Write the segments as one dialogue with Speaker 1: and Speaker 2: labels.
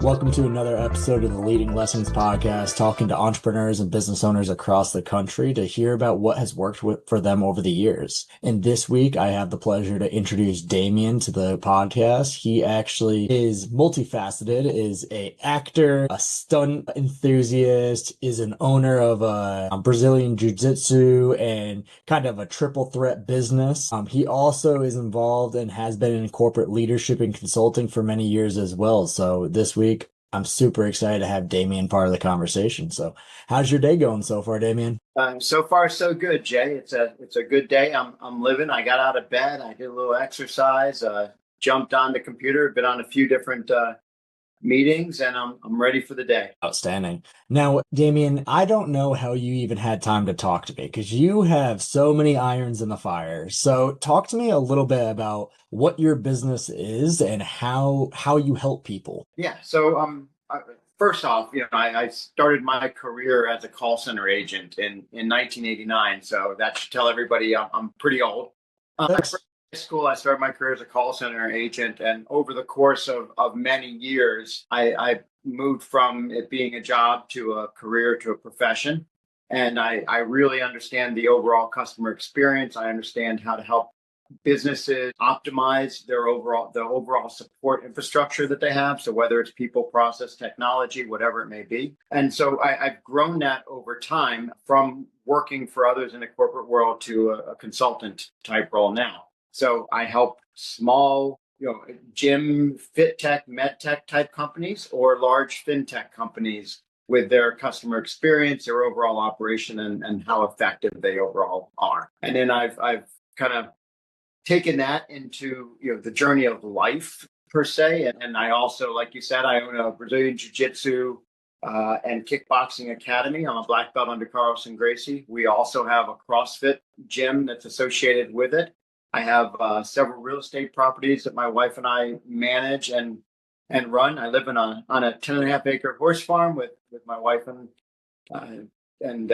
Speaker 1: Welcome to another episode of the Leading Lessons podcast, talking to entrepreneurs and business owners across the country to hear about what has worked for them over the years. And this week, I have the pleasure to introduce Damien to the podcast. He actually is multifaceted, is an actor, a stunt enthusiast, is an owner of a Brazilian jiu-jitsu and kind of a triple threat business. He also is involved and has been in corporate leadership and consulting for many years as well. So this week, I'm super excited to have Damian part of the conversation. So how's your day going so far, Damian?
Speaker 2: So far, so good, Jay. It's a good day. I'm living. I got out of bed. I did a little exercise. Jumped on the computer. Been on a few different meetings, and I'm ready for the day.
Speaker 1: Outstanding. Now, Damian, I don't know how you even had time to talk to me because you have so many irons in the fire. So talk to me a little bit about what your business is and how you help people.
Speaker 2: Yeah. First off, I started my career as a call center agent in 1989. So that should tell everybody I'm pretty old.
Speaker 1: That's
Speaker 2: High school, I started my career as a call center agent, and over the course of many years, I moved from it being a job to a career to a profession. And I really understand the overall customer experience. I understand how to help businesses optimize the overall support infrastructure that they have. So whether it's people, process, technology, whatever it may be. And so I've grown that over time from working for others in the corporate world to a consultant type role now. So I help small, gym, fit tech, med tech type companies or large fintech companies with their customer experience, their overall operation, and how effective they overall are. And then I've kind of taken that into the journey of life per se. And I also, like you said, I own a Brazilian jiu-jitsu and kickboxing academy. I'm a black belt under Carlson Gracie. We also have a CrossFit gym that's associated with it. I have several real estate properties that my wife and I manage and run. I live on a 10.5 acre horse farm with my wife and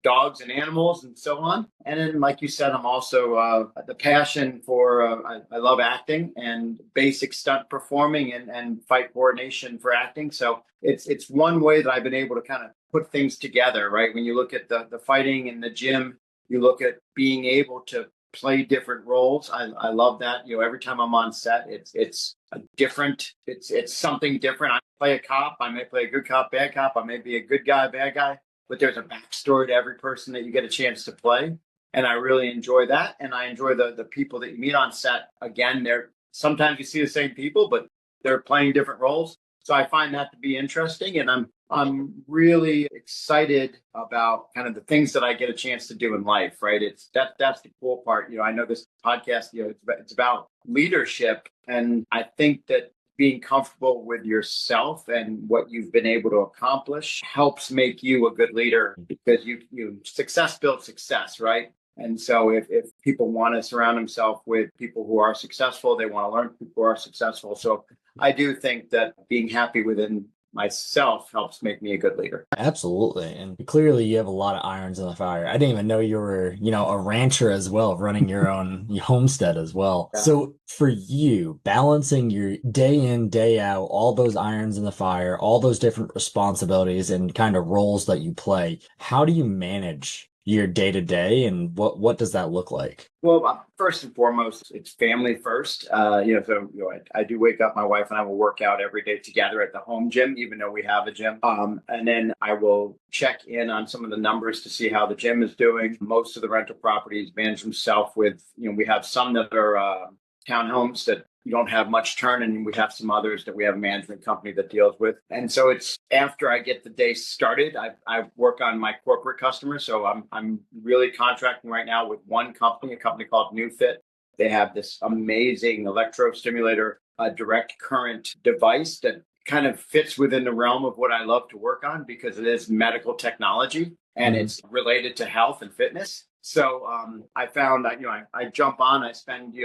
Speaker 2: dogs and animals and so on. And then, like you said, I'm also the passion for I love acting and basic stunt performing and fight coordination for acting. So it's one way that I've been able to kind of put things together, right? When you look at the fighting in the gym, you look at being able to play different roles. I love that. Every time I'm on set, it's a different, it's something different. I play a cop. I may play a good cop, bad cop. I may be a good guy, bad guy, but there's a backstory to every person that you get a chance to play. And I really enjoy that. And I enjoy the people that you meet on set. Again, sometimes you see the same people, but they're playing different roles. So I find that to be interesting. And I'm really excited about kind of the things that I get a chance to do in life, right? That's the cool part. I know this podcast, it's about leadership. And I think that being comfortable with yourself and what you've been able to accomplish helps make you a good leader because you success builds success, right? And so if people want to surround themselves with people who are successful, they want to learn from people who are successful. So I do think that being happy within myself helps make me a good leader.
Speaker 1: absolutely. And clearly you have a lot of irons in the fire. I didn't even know you were, a rancher as well, running your own homestead as well.
Speaker 2: Yeah.
Speaker 1: So for you, balancing your day in, day out, all those irons in the fire, all those different responsibilities and kind of roles that you play, how do you manage your day to day and what does that look like?
Speaker 2: Well, first and foremost, it's family first. I do wake up. My wife and I will work out every day together at the home gym, even though we have a gym. And then I will check in on some of the numbers to see how the gym is doing. Most of the rental properties manage themselves with, we have some that are townhomes that you don't have much turn, and we have some others that we have a management company that deals with. And so it's after I get the day started, I work on my corporate customers. So I'm really contracting right now with one company, a company called New Fit. They have this amazing electrostimulator, direct current device that kind of fits within the realm of what I love to work on because it is medical technology and it's related to health and fitness. So I found that I jump on, I spend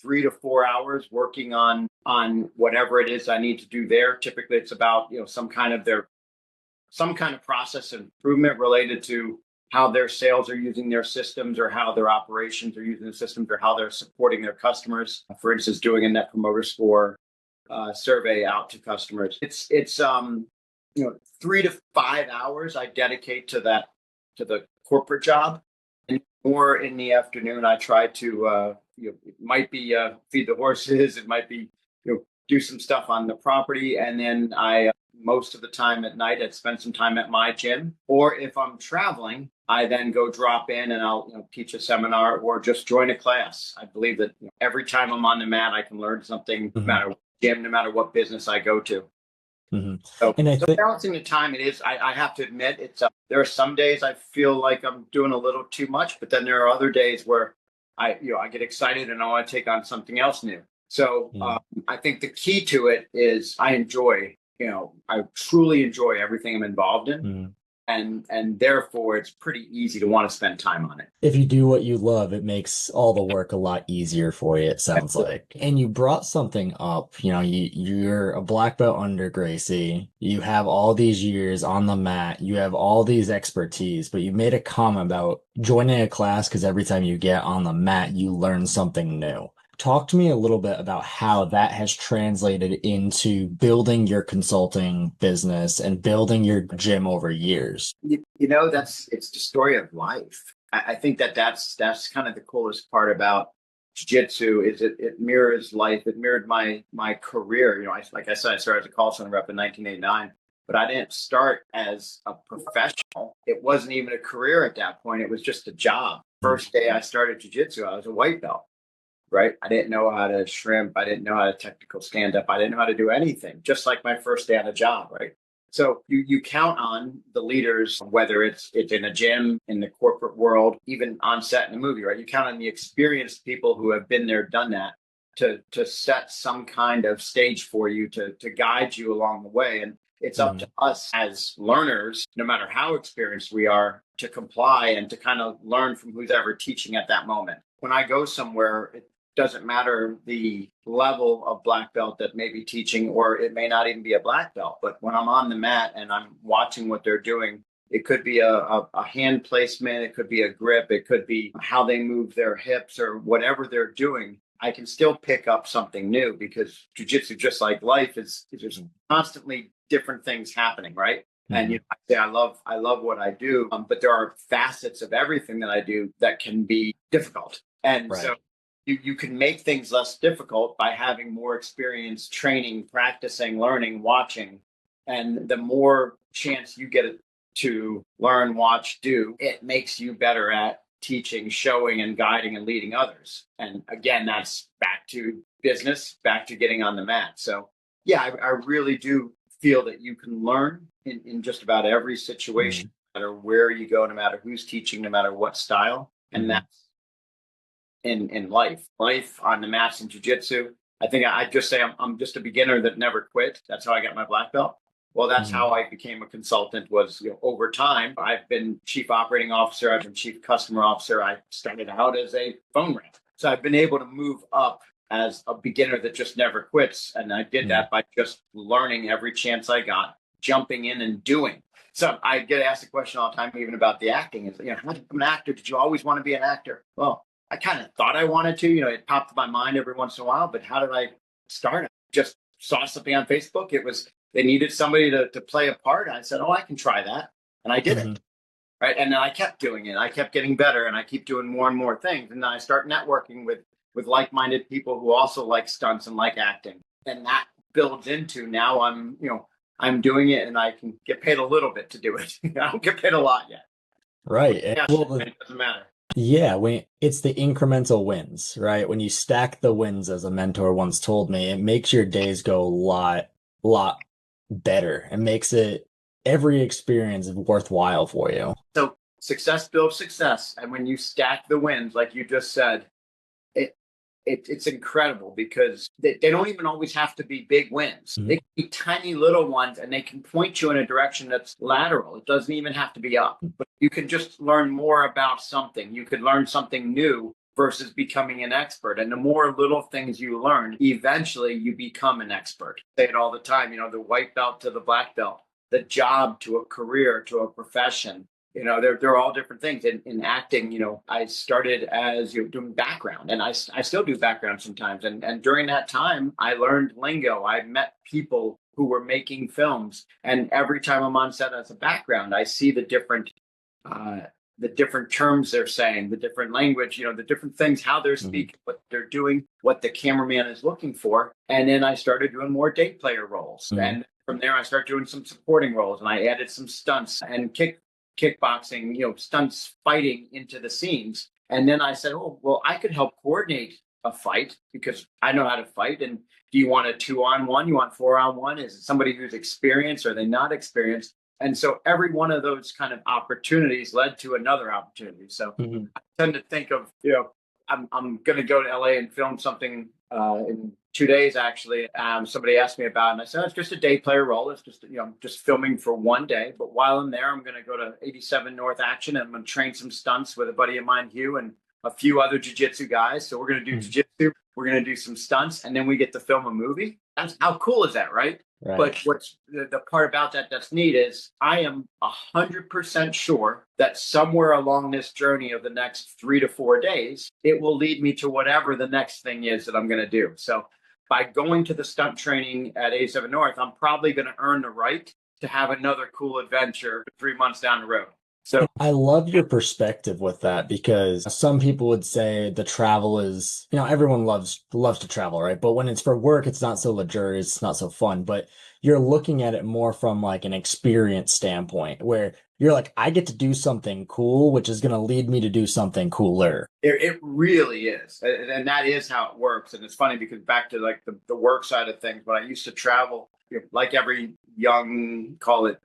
Speaker 2: 3 to 4 hours working on whatever it is I need to do there. Typically, it's about some kind of process improvement related to how their sales are using their systems or how their operations are using the systems or how they're supporting their customers. For instance, doing a net promoter score survey out to customers. It's 3 to 5 hours I dedicate to the corporate job, and more in the afternoon. I try to it might be feed the horses, it might be do some stuff on the property, and then I most of the time at night I'd spend some time at my gym, or if I'm traveling, I then go drop in and I'll teach a seminar or just join a class. I believe that every time I'm on the mat, I can learn something, no matter what gym, no matter what business I go to.
Speaker 1: Mm-hmm.
Speaker 2: So,
Speaker 1: And I
Speaker 2: so
Speaker 1: think,
Speaker 2: balancing the time, it is. I have to admit, it's. There are some days I feel like I'm doing a little too much, but then there are other days where I get excited and I want to take on something else new. So
Speaker 1: mm,
Speaker 2: I think the key to it is I enjoy. I truly enjoy everything I'm involved in,
Speaker 1: mm.
Speaker 2: and therefore it's pretty easy to want to spend time on it.
Speaker 1: If you do what you love, it makes all the work a lot easier for you, it sounds like. And you brought something up, you're a black belt under Gracie. You have all these years on the mat. You have all these expertise, but you made a comment about joining a class because every time you get on the mat, you learn something new. Talk to me a little bit about how that has translated into building your consulting business and building your gym over years.
Speaker 2: It's the story of life. I think that's kind of the coolest part about jiu-jitsu is it mirrors life. It mirrored my career. Like I said, I started as a call center rep in 1989, but I didn't start as a professional. It wasn't even a career at that point. It was just a job. First day I started jiu-jitsu, I was a white belt. Right. I didn't know how to shrimp. I didn't know how to technical stand up. I didn't know how to do anything, just like my first day on a job. Right. So you count on the leaders, whether it's in a gym, in the corporate world, even on set in a movie, right? You count on the experienced people who have been there, done that, to set some kind of stage for you, to guide you along the way. And it's up to us as learners, no matter how experienced we are, to comply and to kind of learn from who's ever teaching at that moment. When I go somewhere, it doesn't matter the level of black belt that may be teaching, or it may not even be a black belt. But when I'm on the mat and I'm watching what they're doing, it could be a hand placement, it could be a grip, it could be how they move their hips or whatever they're doing. I can still pick up something new because jiu-jitsu, just like life, is there's constantly different things happening, right? And I say I love what I do, but there are facets of everything that I do that can be difficult, and so you can make things less difficult by having more experience, training, practicing, learning, watching, and the more chance you get to learn, watch, do, it makes you better at teaching, showing, and guiding and leading others. And again, that's back to business, back to getting on the mat. So yeah, I really do feel that you can learn in just about every situation, no matter where you go, no matter who's teaching, no matter what style. And that's in life on the mats in jiu-jitsu. I think I'd just say I'm just a beginner that never quit. That's how I got my black belt. Well, that's how I became a consultant, was over time. I've been chief operating officer. I've been chief customer officer. I started out as a phone rep. So I've been able to move up as a beginner that just never quits. And I did that by just learning every chance I got, jumping in and doing. So I get asked the question all the time, even about the acting, is, how did you become an actor? Did you always want to be an actor? Well, I kind of thought I wanted to, it popped in my mind every once in a while, but how did I start? I just saw something on Facebook. They needed somebody to play a part. I said, I can try that. And I did it. Right. And then I kept doing it. I kept getting better, and I keep doing more and more things. And then I start networking with like-minded people who also like stunts and like acting. And that builds into, now I'm doing it, and I can get paid a little bit to do it. I don't get paid a lot yet.
Speaker 1: Right.
Speaker 2: Yeah, well, it doesn't matter.
Speaker 1: Yeah, it's the incremental wins, right? When you stack the wins, as a mentor once told me, it makes your days go a lot better. It makes every experience worthwhile for you.
Speaker 2: So success builds success. And when you stack the wins, like you just said, it's incredible, because they don't even always have to be big wins. They can be tiny little ones, and they can point you in a direction that's lateral. It doesn't even have to be up, but you can just learn more about something. You could learn something new versus becoming an expert. And the more little things you learn, eventually you become an expert. I say it all the time, the white belt to the black belt, the job to a career, to a profession. they're all different things. In acting, I started as doing background, and I still do background sometimes. And during that time, I learned lingo. I met people who were making films, and every time I'm on set as a background, I see uh, the different terms they're saying, the different language, the different things, how they're
Speaker 1: Hmm.
Speaker 2: speaking, what they're doing, what the cameraman is looking for. And then I started doing more date player roles.
Speaker 1: Hmm.
Speaker 2: And from there, I started doing some supporting roles, and I added some stunts and kickboxing, stunts fighting into the scenes. And then I said, oh, well, I could help coordinate a fight because I know how to fight. And do you want a 2-on-1? You want 4-on-1? Is it somebody who's experienced? Or are they not experienced? And so every one of those kind of opportunities led to another opportunity. So
Speaker 1: Hmm.
Speaker 2: I tend to think of, I'm going to go to LA and film something in 2 days, actually. Somebody asked me about it, and I said, oh, it's just a day player role. It's just, just filming for one day. But while I'm there, I'm going to go to 87 North Action, and I'm going to train some stunts with a buddy of mine, Hugh, and a few other jiu-jitsu guys. So we're going to do
Speaker 1: Hmm.
Speaker 2: jiu-jitsu. We're going to do some stunts, and then we get to film a movie. That's how cool is that, right?
Speaker 1: Right.
Speaker 2: But what's the part about that that's neat is I am 100% sure that somewhere along this journey of the next 3 to 4 days, it will lead me to whatever the next thing is that I'm going to do. So by going to the stunt training at A7 North, I'm probably going to earn the right to have another cool adventure 3 months down the road. So
Speaker 1: I love your perspective with that because some people would say the travel is, everyone loves to travel, right? But when it's for work, it's not so luxurious, it's not so fun. But you're looking at it more from like an experience standpoint, where you're like, I get to do something cool, which is going to lead me to do something cooler.
Speaker 2: it really is. And that is how it works. And it's funny because back to like the work side of things, when I used to travel, like every young, call it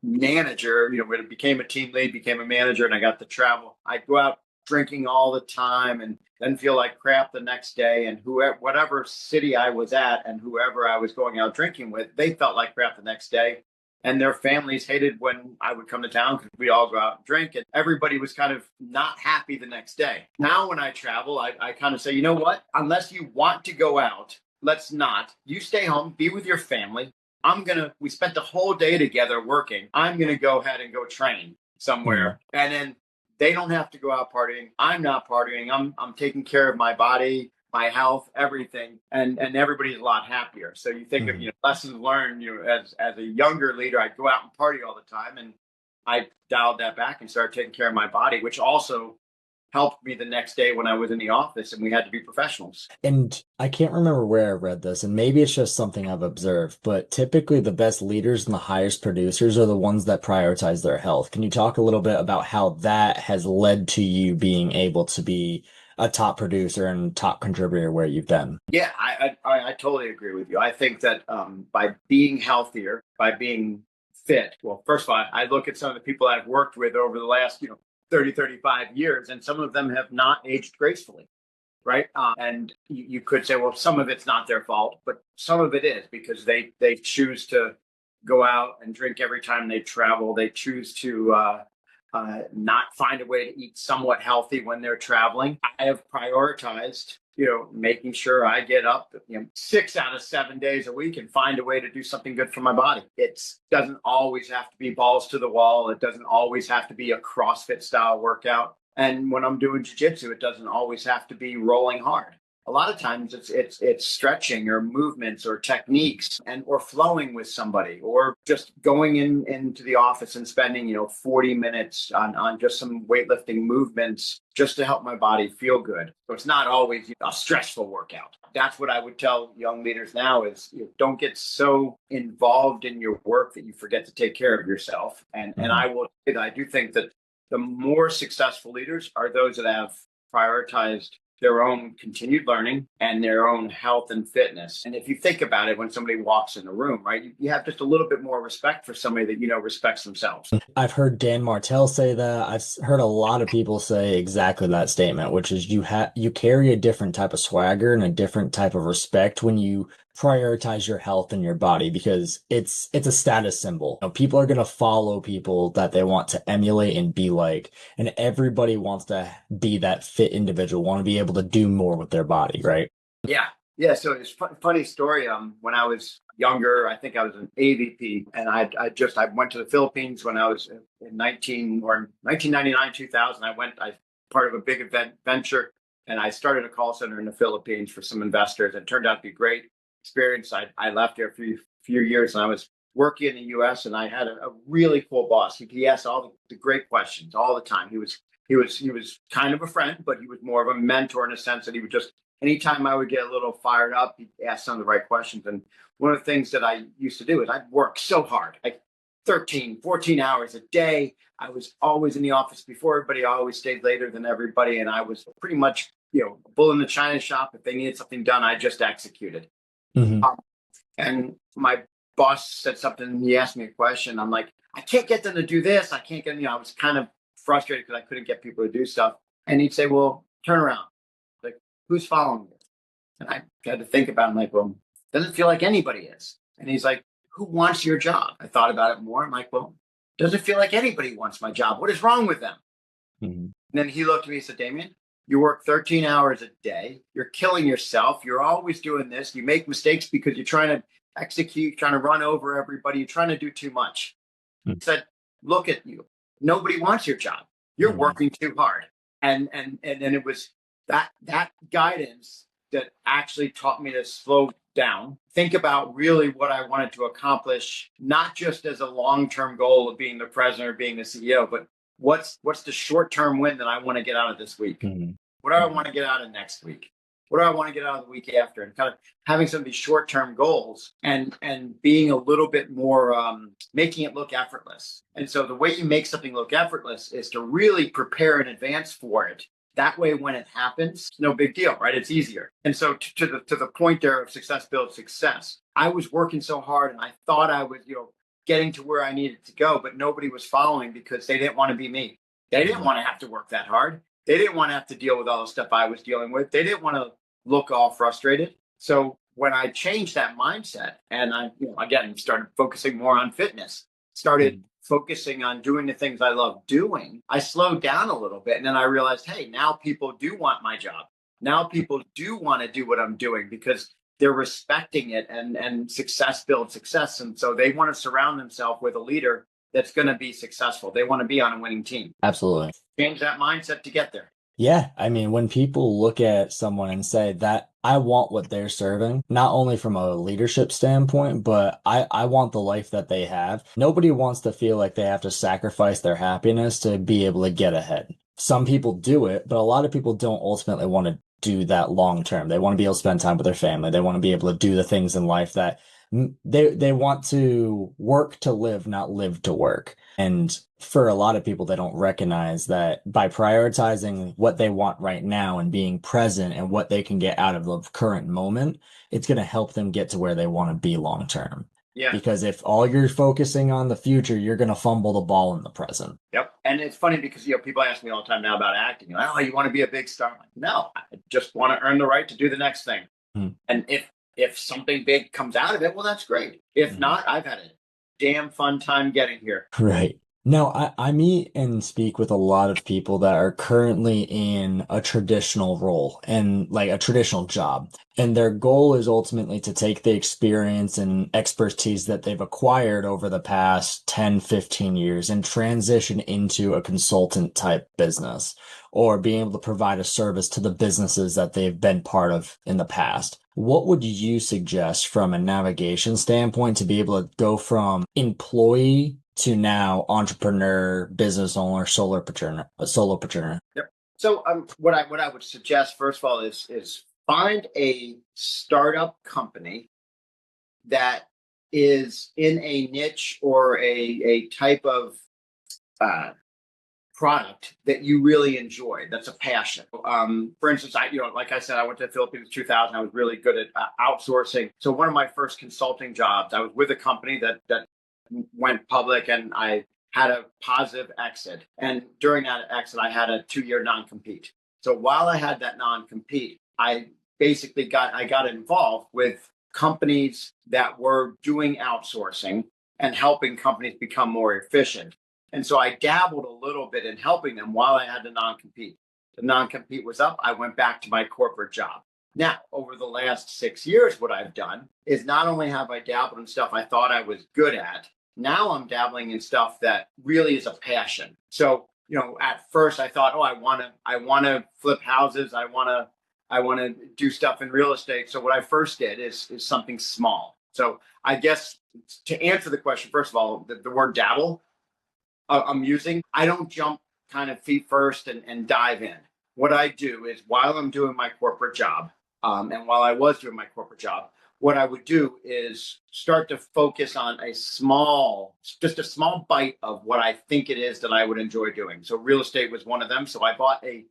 Speaker 2: manager, when it became a team lead, became a manager, and I got to travel, I'd go out drinking all the time and then feel like crap the next day. And whoever, whatever city I was at and whoever I was going out drinking with, they felt like crap the next day, and their families hated when I would come to town because we all go out and drink, and everybody was kind of not happy the next day. Now, when I travel, I kind of say, you know what? Unless you want to go out, let's not. You stay home, be with your family. We spent the whole day together working. I'm going to go ahead and go train
Speaker 1: Hmm.
Speaker 2: somewhere. And then they don't have to go out partying. I'm not partying. I'm taking care of my body, my health, everything, and everybody's a lot happier. So you think of
Speaker 1: Hmm.
Speaker 2: lessons learned. As a younger leader, I'd go out and party all the time, and I dialed that back and started taking care of my body, which also helped me the next day when I was in the office and we had to be professionals.
Speaker 1: And I can't remember where I read this, and maybe it's just something I've observed, but typically the best leaders and the highest producers are the ones that prioritize their health. Can you talk a little bit about how that has led to you being able to be a top producer and top contributor where you've been?
Speaker 2: Yeah, I totally agree with you. I think that by being healthier, by being fit, well, first of all, I look at some of the people I've worked with over the last 30, 35 years, and some of them have not aged gracefully, right? And you could say, well, some of it's not their fault, but some of it is because they choose to go out and drink every time they travel. They choose to not find a way to eat somewhat healthy when they're traveling. I have prioritized, making sure I get up, 6 out of 7 days a week and find a way to do something good for my body. It doesn't always have to be balls to the wall. It doesn't always have to be a CrossFit style workout. And when I'm doing jujitsu, it doesn't always have to be rolling hard. A lot of times it's stretching or movements or techniques or flowing with somebody or just going into the office and spending 40 minutes on just some weightlifting movements just to help my body feel good. So it's not always a stressful workout. That's what I would tell young leaders now is don't get so involved in your work that you forget to take care of yourself. And
Speaker 1: Mhm.
Speaker 2: I will say that I do think that the more successful leaders are those that have prioritized their own continued learning and their own health and fitness. And if you think about it, when somebody walks in the room, right, you have just a little bit more respect for somebody that respects themselves.
Speaker 1: I've heard Dan Martell say that. Heard a lot of people say exactly that statement, which is you carry a different type of swagger and a different type of respect when you prioritize your health and your body because it's a status symbol. People are gonna follow people that they want to emulate and be like, and everybody wants to be that fit individual, want to be able to do more with their body, right?
Speaker 2: Yeah. Yeah, so it's funny story. When I was younger, I think I was an AVP, and I went to the Philippines when I was in 1999, 2000. I part of a big event venture, and I started a call center in the Philippines for some investors. It turned out to be a great experience. I left there for a few years, and I was working in the U.S. and I had a really cool boss. He asked all the great questions all the time. He was kind of a friend, but he was more of a mentor in a sense that he would just anytime I would get a little fired up, he'd ask some of the right questions. And one of the things that I used to do is I'd work so hard, like 13, 14 hours a day. I was always in the office before everybody. I always stayed later than everybody. And I was pretty much, bull in the china shop. If they needed something done, I just executed.
Speaker 1: Hmm.
Speaker 2: Um, and my boss said something. He asked me a question. I'm like, I can't get them to do this. I can't get, I was kind of frustrated because I couldn't get people to do stuff. And he'd say, well, turn around. Like, who's following you? And I had to think about it. I'm like, well, doesn't feel like anybody is. And he's like, who wants your job? I thought about it more. I'm like, well, doesn't feel like anybody wants my job. What is wrong with them?
Speaker 1: Hmm.
Speaker 2: And then he looked at me and said, Damien, you work 13 hours a day. You're killing yourself. You're always doing this. You make mistakes because you're trying to execute, trying to run over everybody. You're trying to do too much. He said, look at you. Nobody wants your job. You're
Speaker 1: Hmm.
Speaker 2: working too hard. And then it was that guidance that actually taught me to slow down, think about really what I wanted to accomplish, not just as a long-term goal of being the president or being the CEO, but what's the short-term win that I want to get out of this week?
Speaker 1: Hmm.
Speaker 2: What do I want to get out of next week? What do I want to get out of the week after? And kind of having some of these short-term goals and being a little bit more making it look effortless. And so the way you make something look effortless is to really prepare in advance for it. That way, when it happens, it's no big deal, right? It's easier. And so to the point there of success builds success. I was working so hard, and I thought I was, getting to where I needed to go, but nobody was following because they didn't want to be me. They didn't
Speaker 1: Hmm.
Speaker 2: want to have to work that hard. They didn't want to have to deal with all the stuff I was dealing with. They didn't want to look all frustrated. So when I changed that mindset and I, again, started focusing more on fitness, started focusing on doing the things I love doing, I slowed down a little bit. And then I realized, hey, now people do want my job. Now people do want to do what I'm doing because they're respecting it and success builds success. And so they want to surround themselves with a leader that's going to be successful. They want to be on a winning team.
Speaker 1: Absolutely.
Speaker 2: Change that mindset to get there.
Speaker 1: Yeah, I mean, when people look at someone and say that I want what they're serving, not only from a leadership standpoint, but I want the life that they have. Nobody wants to feel like they have to sacrifice their happiness to be able to get ahead. Some people do it, but a lot of people don't ultimately want to do that long term. They want to be able to spend time with their family. They want to be able to do the things in life that they want to work to live, not live to work. And for a lot of people, they don't recognize that by prioritizing what they want right now and being present and what they can get out of the current moment, it's going to help them get to where they want to be long term.
Speaker 2: Yeah.
Speaker 1: Because if all you're focusing on the future, you're going to fumble the ball in the present.
Speaker 2: Yep. And it's funny because people ask me all the time now about acting. Like, oh, you want to be a big star? I'm like, no, I just want to earn the right to do the next thing.
Speaker 1: Mm.
Speaker 2: And if something big comes out of it, well, that's great. If
Speaker 1: Mhm.
Speaker 2: not, I've had a damn fun time getting here.
Speaker 1: Right. Now, I meet and speak with a lot of people that are currently in a traditional role and like a traditional job. And their goal is ultimately to take the experience and expertise that they've acquired over the past 10, 15 years and transition into a consultant type business or being able to provide a service to the businesses that they've been part of in the past. What would you suggest from a navigation standpoint to be able to go from employee to now entrepreneur, business owner, solopreneur?
Speaker 2: Yep. So what I would suggest first of all is find a startup company that is in a niche or a type of uh, product that you really enjoy. That's a passion. For instance, like I said, I went to the Philippines in 2000. I was really good at outsourcing. So one of my first consulting jobs, I was with a company that went public, and I had a positive exit. And during that exit, I had a 2-year non-compete. So while I had that non-compete, I basically got involved with companies that were doing outsourcing and helping companies become more efficient. And so I dabbled a little bit in helping them while I had the non compete. The non compete was up. I went back to my corporate job. Now, over the last 6 years, what I've done is not only have I dabbled in stuff I thought I was good at, now I'm dabbling in stuff that really is a passion. So, at first I thought, oh, I want to flip houses. I want to do stuff in real estate. So what I first did is something small. So I guess to answer the question, first of all, the word dabble I'm using, I don't jump kind of feet first and dive in. What I do is while I'm doing my corporate job, and while I was doing my corporate job, what I would do is start to focus on just a small bite of what I think it is that I would enjoy doing. So real estate was one of them. So I bought a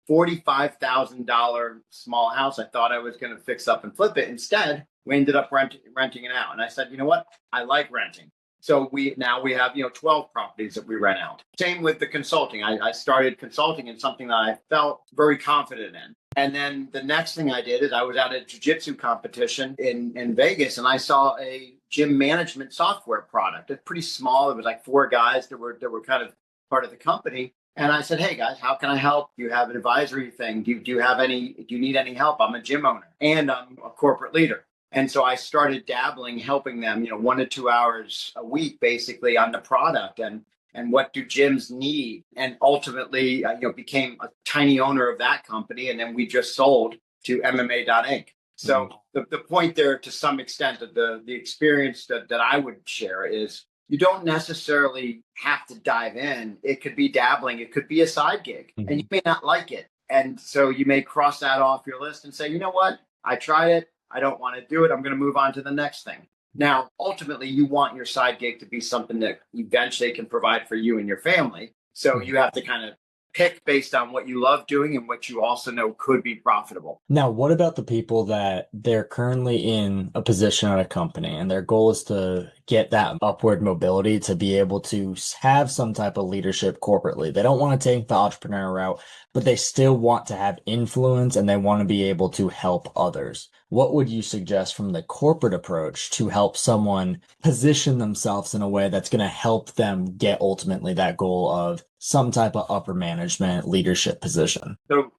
Speaker 2: $45,000 small house. I thought I was going to fix up and flip it. Instead, we ended up renting it out. And I said, you know what? I like renting. So we have 12 properties that we rent out. Same with the consulting. I started consulting in something that I felt very confident in. And then the next thing I did is I was at a jiu-jitsu competition in Vegas, and I saw a gym management software product. It's pretty small. It was like 4 guys that were kind of part of the company. And I said, hey guys, how can I help? Do you have an advisory thing? Do you need any help? I'm a gym owner and I'm a corporate leader. And so I started dabbling, helping them, 1 to 2 hours a week, basically on the product and what do gyms need. And ultimately, became a tiny owner of that company. And then we just sold to MMA.Inc. So the point there, to some extent, that the experience that I would share is you don't necessarily have to dive in. It could be dabbling. It could be a side gig, and you may not like it. And so you may cross that off your list and say, you know what? I tried it. I don't want to do it. I'm going to move on to the next thing. Now, ultimately, you want your side gig to be something that eventually can provide for you and your family. So you have to kind of pick based on what you love doing and what you also know could be profitable.
Speaker 1: Now, what about the people that they're currently in a position at a company and their goal is to get that upward mobility to be able to have some type of leadership corporately? They don't want to take the entrepreneur route, but they still want to have influence and they want to be able to help others. What would you suggest from the corporate approach to help someone position themselves in a way that's going to help them get ultimately that goal of some type of upper management leadership position?
Speaker 2: So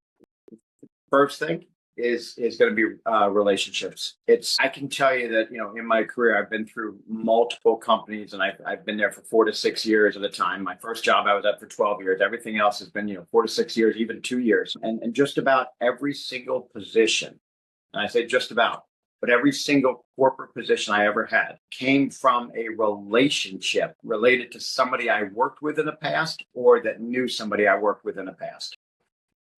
Speaker 2: first thing is going to be relationships. I can tell you that in my career I've been through multiple companies, and I've been there for 4 to 6 years at a time. My first job I was at for 12 years. Everything else has been 4 to 6 years, even 2 years, and just about every single position. And I say just about, but every single corporate position I ever had came from a relationship related to somebody I worked with in the past or that knew somebody I worked with in the past.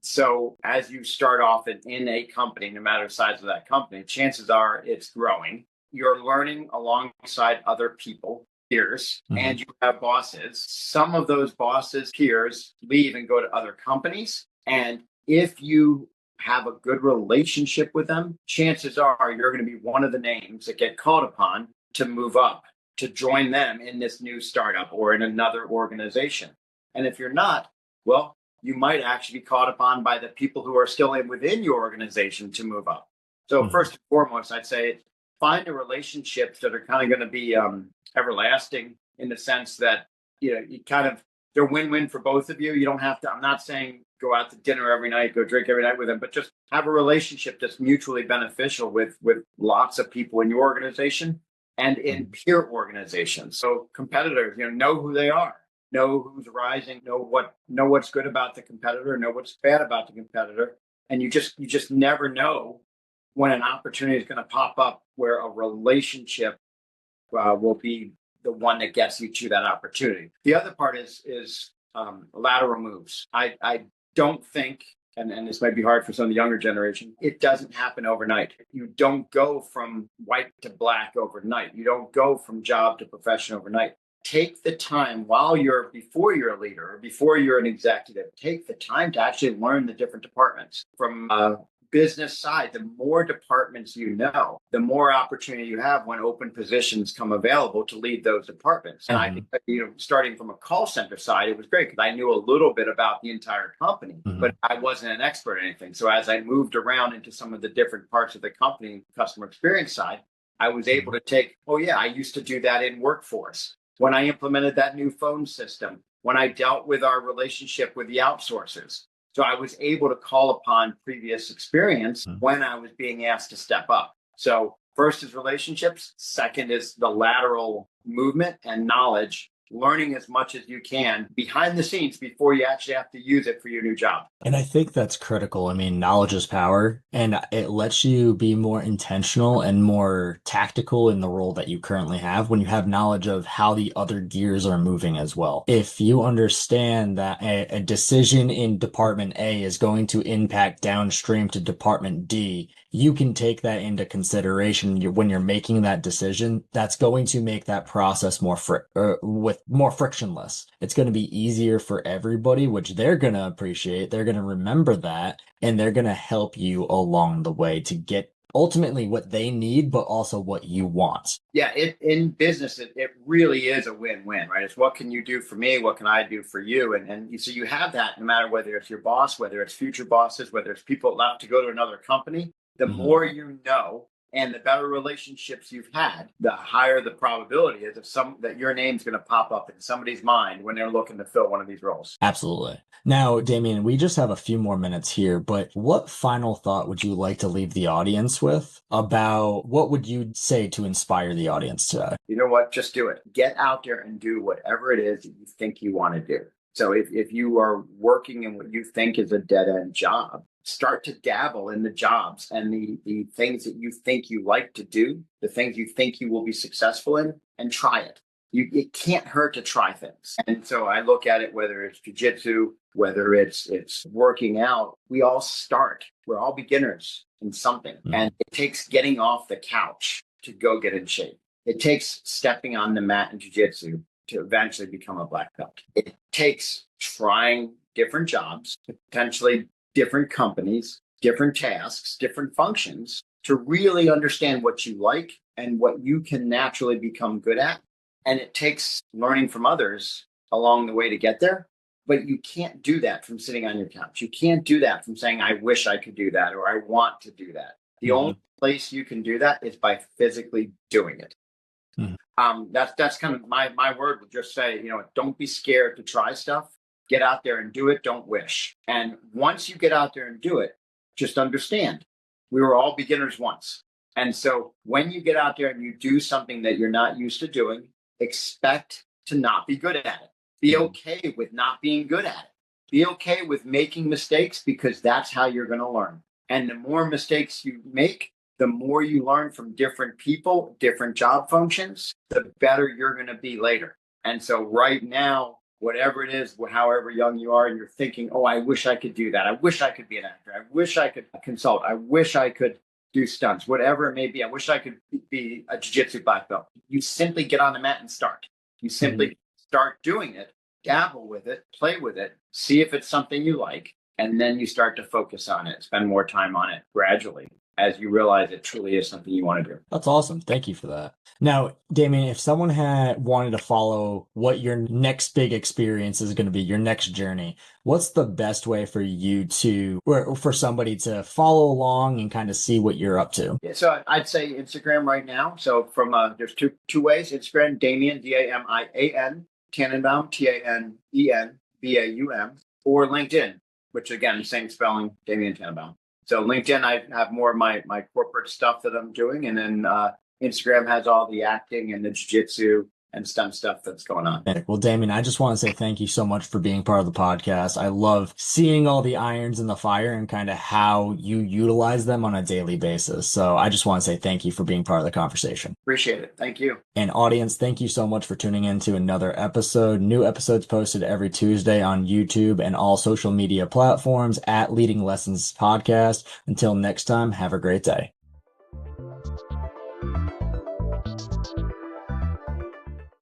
Speaker 2: So as you start off in a company, no matter the size of that company, chances are it's growing. You're learning alongside other people, peers, and you have bosses. Some of those bosses, peers, leave and go to other companies. And if you have a good relationship with them, chances are you're going to be one of the names that get called upon to move up, to join them in this new startup or in another organization. And if you're not, well, you might actually be called upon by the people who are still within your organization to move up. So first and foremost, I'd say find the relationships that are kind of going to be everlasting, in the sense that they're win-win for both of you. You don't have to. I'm not saying go out to dinner every night, go drink every night with them, but just have a relationship that's mutually beneficial with lots of people in your organization and in peer organizations. So competitors, know who they are. Know who's rising, know what's good about the competitor, know what's bad about the competitor. And you just never know when an opportunity is going to pop up where a relationship will be the one that gets you to that opportunity. The other part is lateral moves. I don't think, and this might be hard for some of the younger generation, it doesn't happen overnight. You don't go from white to black overnight. You don't go from job to profession overnight. Take the time before you're a leader or before you're an executive, take the time to actually learn the different departments. From business side, the more departments you know, the more opportunity you have when open positions come available to lead those departments. And I think that, starting from a call center side, it was great because I knew a little bit about the entire company, but I wasn't an expert in anything. So as I moved around into some of the different parts of the company, customer experience side, I was able to take, I used to do that in workforce. When I implemented that new phone system, when I dealt with our relationship with the outsourcers. So I was able to call upon previous experience when I was being asked to step up. So first is relationships. Second is the lateral movement and knowledge, learning as much as you can behind the scenes before you actually have to use it for your new job.
Speaker 1: And I think that's critical. I mean, knowledge is power, and it lets you be more intentional and more tactical in the role that you currently have when you have knowledge of how the other gears are moving as well. If you understand that a decision in Department A is going to impact downstream to Department D, you can take that into consideration when you're making that decision. That's going to make that process with more frictionless. It's going to be easier for everybody, which they're going to appreciate. They're going to remember that, and they're going to help you along the way to get ultimately what they need, but also what you want.
Speaker 2: Yeah, in business, it really is a win-win, right? It's what can you do for me? What can I do for you? And so you have that no matter whether it's your boss, whether it's future bosses, whether it's people left to go to another company. The more you know and the better relationships you've had, the higher the probability is that your name's going to pop up in somebody's mind when they're looking to fill one of these roles.
Speaker 1: Absolutely. Now, Damien, we just have a few more minutes here, but what final thought would you like to leave the audience with about what would you say to inspire the audience today?
Speaker 2: You know what? Just do it. Get out there and do whatever it is that you think you want to do. So if you are working in what you think is a dead end job, start to dabble in the jobs and the things that you think you like to do, the things you think you will be successful in, and try it. It can't hurt to try things. And so I look at it, whether it's jujitsu, whether it's working out, we all start. We're all beginners in something. And it takes getting off the couch to go get in shape. It takes stepping on the mat in jujitsu to eventually become a black belt. It takes trying different jobs, potentially different companies, different tasks, different functions to really understand what you like and what you can naturally become good at. And it takes learning from others along the way to get there. But you can't do that from sitting on your couch. You can't do that from saying, I wish I could do that, or I want to do that. The only place you can do that is by physically doing it. That's kind of my word would just say, don't be scared to try stuff. Get out there and do it. Don't wish. And once you get out there and do it, just understand we were all beginners once. And so when you get out there and you do something that you're not used to doing, expect to not be good at it. Be okay with not being good at it. Be okay with making mistakes because that's how you're going to learn. And the more mistakes you make, the more you learn from different people, different job functions, the better you're going to be later. And so right now, whatever it is, however young you are, and you're thinking, oh, I wish I could do that. I wish I could be an actor. I wish I could consult. I wish I could do stunts, whatever it may be. I wish I could be a jiu-jitsu black belt. You simply get on the mat and start. You simply start doing it, dabble with it, play with it, see if it's something you like, and then you start to focus on it, spend more time on it gradually as you realize it truly is something you want to do.
Speaker 1: That's awesome. Thank you for that. Now, Damien, if someone had wanted to follow what your next big experience is going to be, your next journey, what's the best way for you or for somebody to follow along and kind of see what you're up to?
Speaker 2: Yeah, so I'd say Instagram right now. So there's two ways. Instagram, Damian, Damian, Tanenbaum, Tanenbaum, or LinkedIn, which again, same spelling, Damian Tanenbaum. So LinkedIn, I have more of my corporate stuff that I'm doing. And then Instagram has all the acting and the jiu-jitsu and stunt stuff that's going on.
Speaker 1: Well, Damien, I just want to say thank you so much for being part of the podcast. I love seeing all the irons in the fire and kind of how you utilize them on a daily basis. So I just want to say thank you for being part of the conversation.
Speaker 2: Appreciate it. Thank you.
Speaker 1: And audience, thank you so much for tuning in to another episode. New episodes posted every Tuesday on YouTube and all social media platforms at Leading Lessons Podcast. Until next time, have a great day.